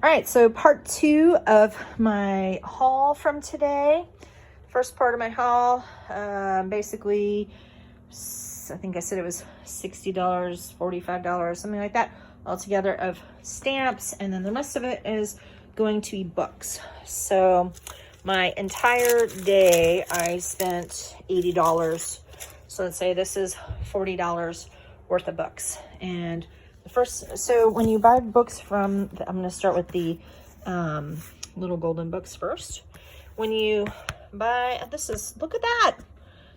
All right, so part 2 of my haul from today. First part of my haul, basically, I think I said it was $60, $45, something like that, altogether of stamps, and then the rest of it is going to be books. So my entire day, I spent $80. So let's say this is $40 worth of books. And so when you buy books from, I'm going to start with the little golden books first. When you buy, look at that.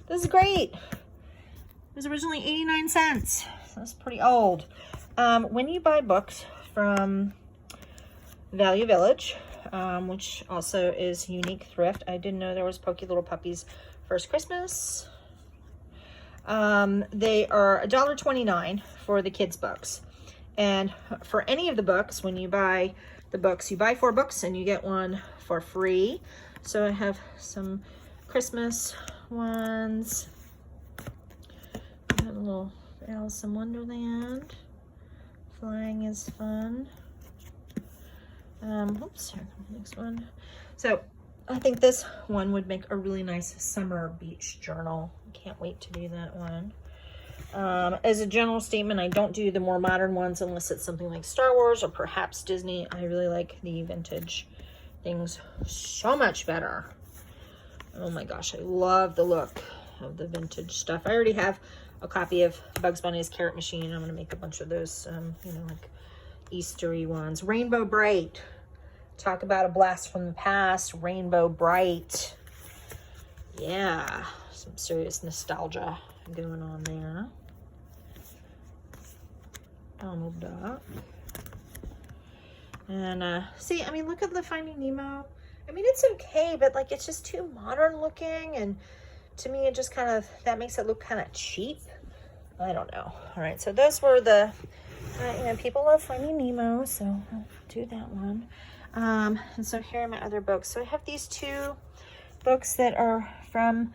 This is great. It was originally 89 cents. That's pretty old. When you buy books from Value Village, which also is Unique Thrift. I didn't know there was Pokey Little Puppies First Christmas. They are $1.29 for the kids' books. And for any of the books, when you buy the books, you buy 4 books and you get one for free. So I have some Christmas ones. I have a little Alice in Wonderland. Flying is fun. Oops, here comes the next one. So I think this one would make a really nice summer beach journal. Can't wait to do that one. As a general statement, I don't do the more modern ones unless it's something like Star Wars or perhaps Disney. I really like the vintage things so much better. Oh my gosh, I love the look of the vintage stuff. I already have a copy of Bugs Bunny's Carrot Machine. I'm going to make a bunch of those, you know, like Eastery ones. Rainbow Bright. Talk about a blast from the past. Rainbow Bright. Yeah, some serious nostalgia going on there. Donald Duck. And see, I mean, look at the Finding Nemo. I mean, it's okay, but like it's just too modern looking, and to me it just kind of, that makes it look kind of cheap. I don't know. All right, so those were the you know, people love Finding Nemo, so I'll do that one. And so here are my other books. So I have these 2 books that are from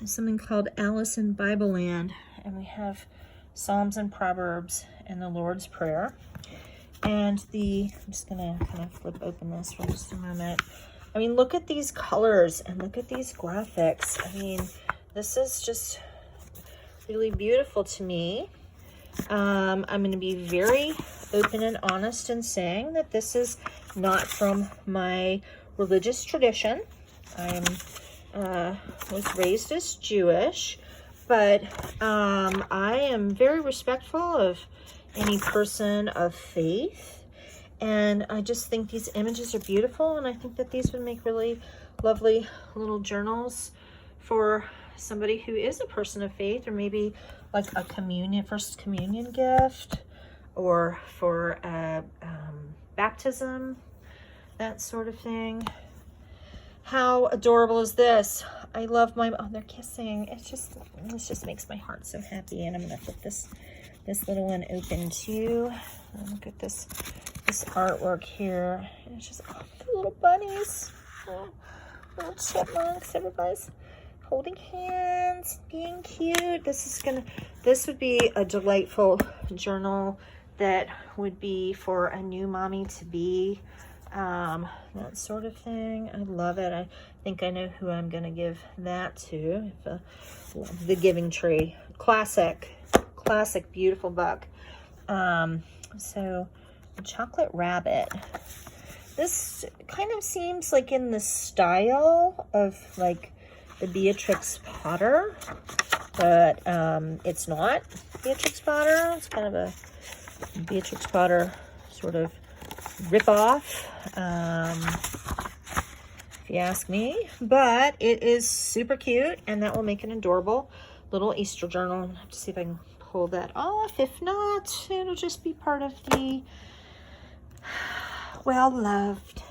something called Alice in Bible Land, and we have Psalms and Proverbs and the Lord's Prayer. And I'm just gonna kind of flip open this for just a moment. I mean, look at these colors and look at these graphics. I mean, this is just really beautiful to me. I'm going to be very open and honest in saying that this is not from my religious tradition. I was raised as Jewish, but I am very respectful of any person of faith, and I just think these images are beautiful, and I think that these would make really lovely little journals for somebody who is a person of faith, or maybe like a first communion gift, or for baptism, that sort of thing. How adorable is this? I love they're kissing. This just makes my heart so happy. And I'm gonna flip this little one open too. And look at this artwork here. It's just the little bunnies, little chipmunks. Everybody's holding hands, being cute. This would be a delightful journal that would be for a new mommy to be, that sort of thing. I love it. I think I know who I'm gonna give that to. The Giving Tree. Classic, beautiful book. So the Chocolate Rabbit. This kind of seems like in the style of like the Beatrix Potter, but it's not Beatrix Potter. It's kind of a Beatrix Potter sort of rip-off, if you ask me. But it is super cute, and that will make an adorable little Easter journal. I'll have to see if I can pull that off. If not, it'll just be part of the well-loved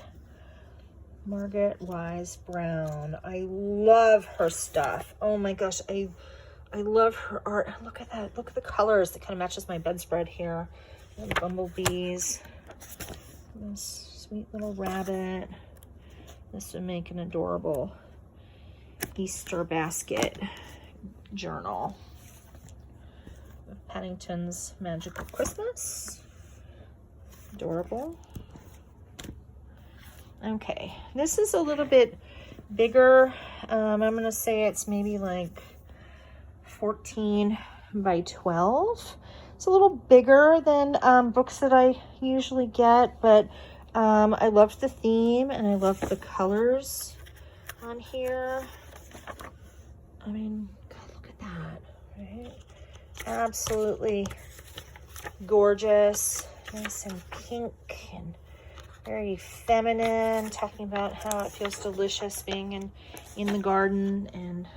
Margaret Wise Brown. I love her stuff. Oh my gosh, I love her art. Look at that. Look at the colors. That kind of matches my bedspread here. And bumblebees. This sweet little rabbit. This would make an adorable Easter basket journal. Paddington's Magical Christmas. Adorable. Okay, this is a little bit bigger. I'm gonna say it's maybe like 14 by 12. It's a little bigger than books that I usually get, but I love the theme and I love the colors on here. I mean, God, look at that, right? Absolutely gorgeous, nice and pink and very feminine, talking about how it feels delicious being in the garden and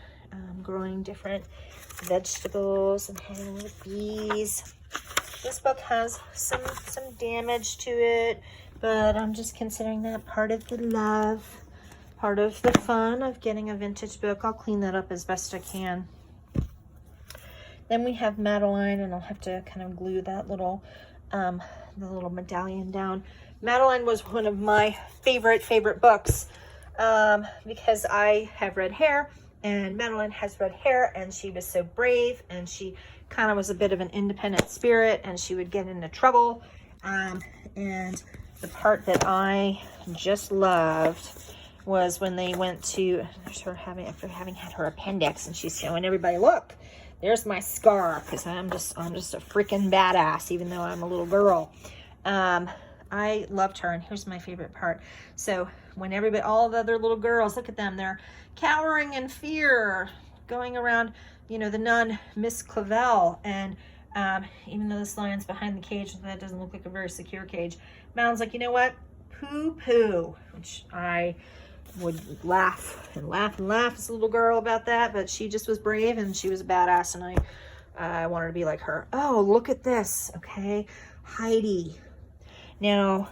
growing different vegetables and having little bees. This book has some damage to it, but I'm just considering that part of the love, part of the fun of getting a vintage book. I'll clean that up as best I can. Then we have Madeline, and I'll have to kind of glue that little the little medallion down. Madeline was one of my favorite books because I have red hair and Madeline has red hair, and she was so brave, and she kind of was a bit of an independent spirit, and she would get into trouble. And the part that I just loved was when they went to, there's her after having had her appendix, and she's showing everybody, look, there's my scar, because I'm just a freaking badass, even though I'm a little girl. I loved her, and here's my favorite part. So when everybody, all the other little girls, look at them, they're cowering in fear, going around, you know, the nun, Miss Clavel, and even though this lion's behind the cage, that doesn't look like a very secure cage, Madeline's like, you know what, poo-poo, which I would laugh and laugh and laugh as a little girl about that, but she just was brave, and she was a badass, and I wanted to be like her. Oh, look at this, okay, Heidi. Now,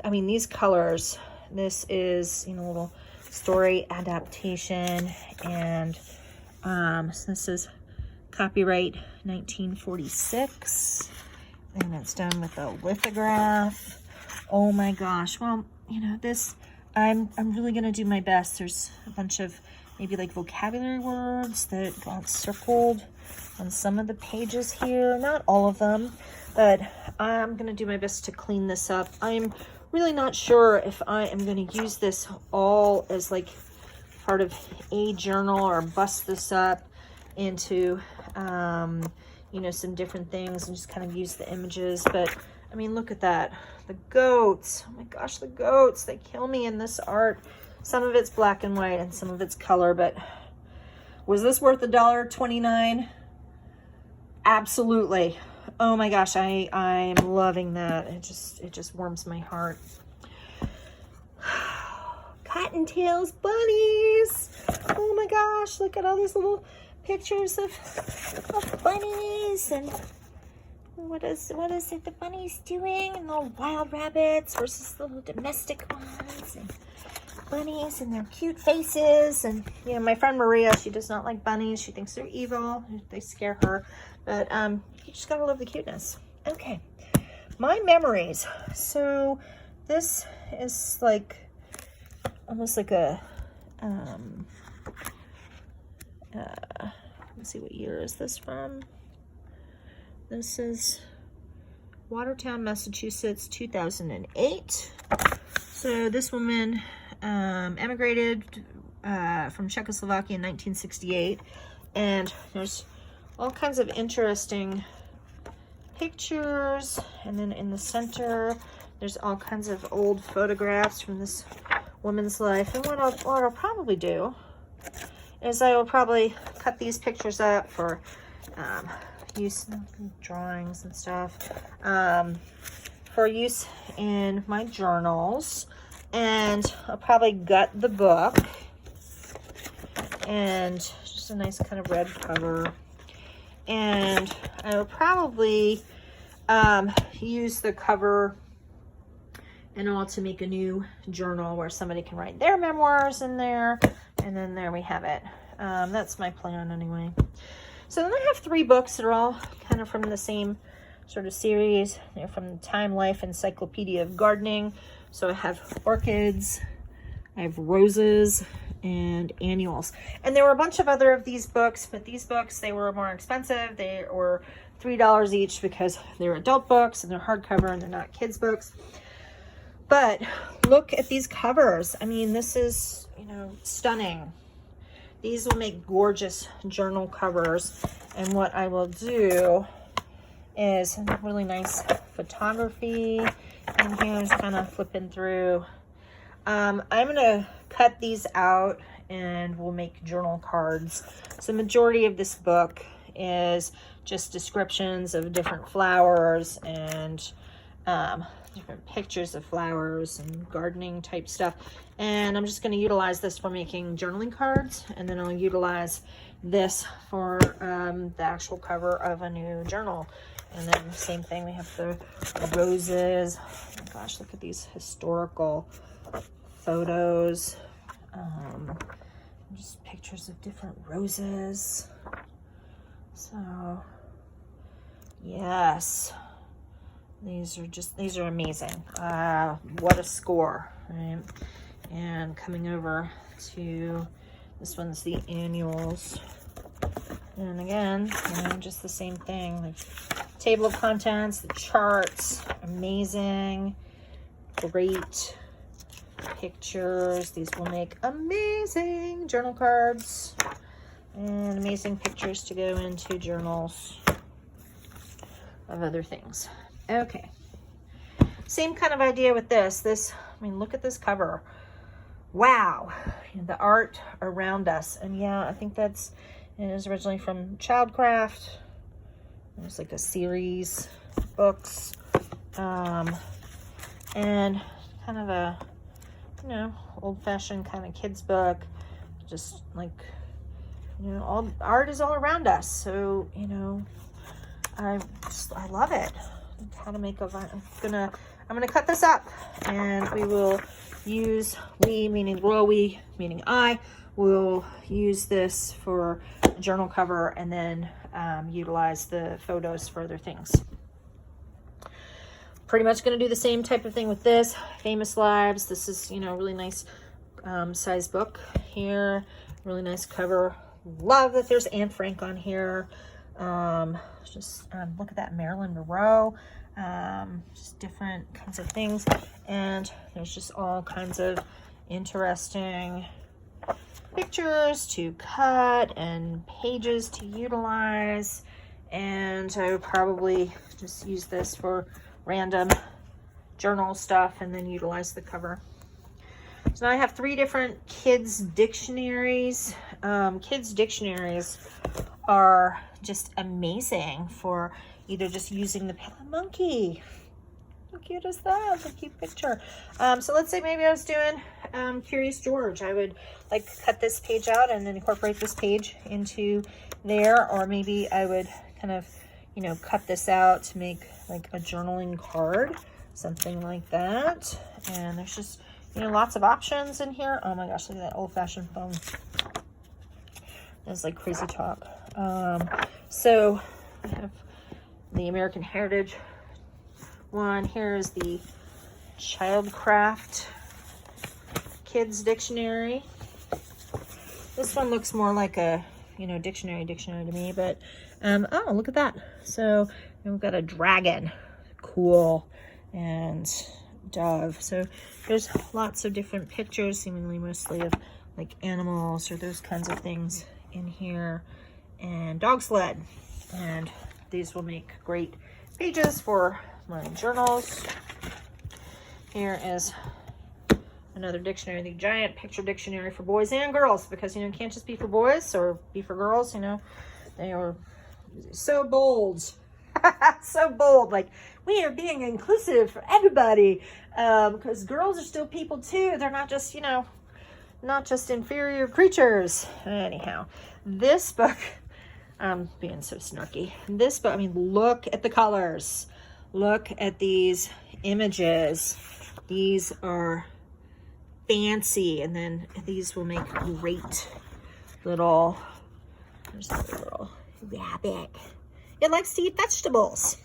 I mean, these colors, this is, you know, a little story adaptation, and so this is copyright 1946, and it's done with a lithograph. Oh my gosh, well, you know, this, I'm really gonna do my best. There's a bunch of maybe like vocabulary words that got circled on some of the pages here, not all of them, but I'm gonna do my best to clean this up. I'm really not sure if I am gonna use this all as like part of a journal or bust this up into you know, some different things and just kind of use the images. But I mean, look at that, the goats, oh my gosh, the goats, they kill me in this art. Some of it's black and white and some of it's color, but was this worth $1.29? Absolutely. Oh my gosh, I'm loving that. It just warms my heart. Cottontails bunnies. Oh my gosh, look at all these little pictures of bunnies, and what is it the bunnies doing, and little wild rabbits versus the little domestic ones, and bunnies and their cute faces. And you know, my friend Maria, she does not like bunnies. She thinks they're evil, they scare her, but you just gotta love the cuteness. Okay, my memories. So this is like almost like a let's see, what year is this from? This is Watertown, Massachusetts, 2008. So this woman emigrated from Czechoslovakia in 1968, and there's all kinds of interesting pictures, and then in the center there's all kinds of old photographs from this woman's life. And what I'll probably do is I will probably cut these pictures up for use in drawings and stuff, for use in my journals. And I'll probably gut the book, and just a nice kind of red cover. And I will probably use the cover and all to make a new journal where somebody can write their memoirs in there. And then there we have it. That's my plan anyway. So then I have 3 books that are all kind of from the same sort of series. They're from the Time Life Encyclopedia of Gardening. So I have orchids, I have roses, and annuals. And there were a bunch of other of these books, but these books, they were more expensive. They were $3 each because they're adult books and they're hardcover and they're not kids books. But look at these covers. I mean, this is, you know, stunning. These will make gorgeous journal covers. And what I will do is really nice photography. And here's kind of flipping through. I'm going to cut these out and we'll make journal cards. So the majority of this book is just descriptions of different flowers and different pictures of flowers and gardening type stuff. And I'm just going to utilize this for making journaling cards, and then I'll utilize this for the actual cover of a new journal. And then same thing, we have the roses. Oh my gosh, look at these historical photos. Just pictures of different roses. So yes, these are amazing. What a score, right? And coming over to this one's the annuals. And again, you know, just the same thing, like table of contents, the charts, amazing, great pictures. These will make amazing journal cards and amazing pictures to go into journals of other things. Okay, same kind of idea with this. I mean, look at this cover. Wow, the art around us. And yeah, I think it is originally from Childcraft. It was like a series of books, and kind of a, you know, old-fashioned kind of kids book. Just like, you know, all art is all around us. So, you know, I love it. How to make a vine. I'm gonna cut this up, and we will use, we meaning royal we meaning I will use this for a journal cover, and then utilize the photos for other things. Pretty much going to do the same type of thing with this. Famous Lives. This is, you know, really nice size book here. Really nice cover. Love that there's Anne Frank on here. Just look at that, Marilyn Monroe. Just different kinds of things. And there's just all kinds of interesting pictures to cut and pages to utilize. And I would probably just use this for random journal stuff and then utilize the cover. So now I have 3 different kids dictionaries. Kids dictionaries are just amazing for either just using the monkey. How cute is that? That's a cute picture. So let's say maybe I was doing Curious George. I would like cut this page out and then incorporate this page into there, or maybe I would kind of, you know, cut this out to make like a journaling card, something like that. And there's just, you know, lots of options in here. Oh my gosh, look at that old-fashioned phone. That's like crazy talk. So I have the American Heritage one. Here's the Childcraft Kids Dictionary. This one looks more like a, you know, dictionary to me, but oh, look at that. So we've got a dragon, cool, and dove. So there's lots of different pictures, seemingly mostly of like animals or those kinds of things in here, and dog sled. And these will make great pages for my journals. Here is another dictionary, the giant picture dictionary for boys and girls, because, you know, it can't just be for boys or be for girls, you know. They are so bold. So bold, like, we are being inclusive for everybody, because girls are still people too. They're not just, you know, not just inferior creatures. Anyhow, this book, I'm being so snarky. This book, I mean, look at the colors. Look at these images. These are fancy, and then these will make great little, there's a little rabbit. It likes to eat vegetables.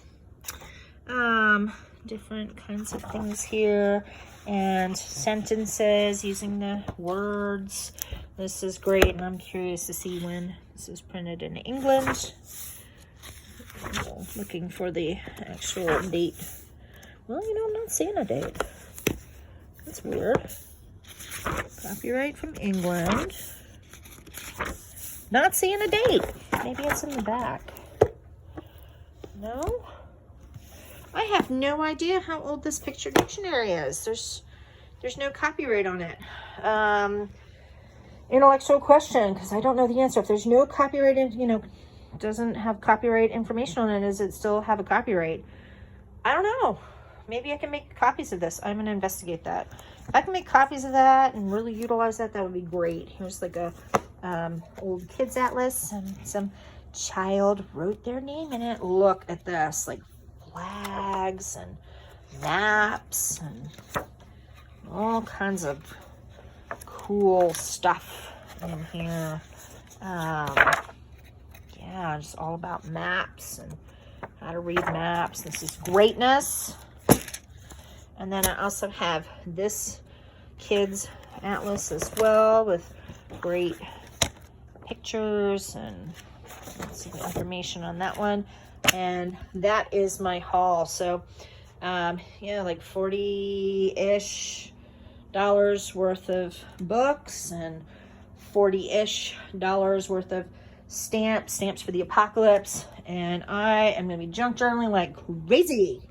Different kinds of things here, and sentences using the words. This is great, and I'm curious to see when this is printed in England. Looking for the actual date. Well, you know, I'm not seeing a date. That's weird. Copyright from England. Not seeing a date. Maybe it's in the back. No? I have no idea how old this picture dictionary is. There's no copyright on it. Intellectual question, because I don't know the answer. If there's no copyright, doesn't have copyright information on it, does it still have a copyright? I don't know. Maybe I can make copies of this. I'm going to investigate that. If I can make copies of that and really utilize that, that would be great. Here's like a old kids atlas, and some child wrote their name in it. Look at this, like flags and maps and all kinds of cool stuff in here. Yeah, just all about maps and how to read maps. This is greatness. And then I also have this kids atlas as well with great pictures and let's see the information on that one. And that is my haul. So yeah, like $40-ish worth of books and $40-ish worth of stamps for the apocalypse. And I am going to be junk journaling like crazy.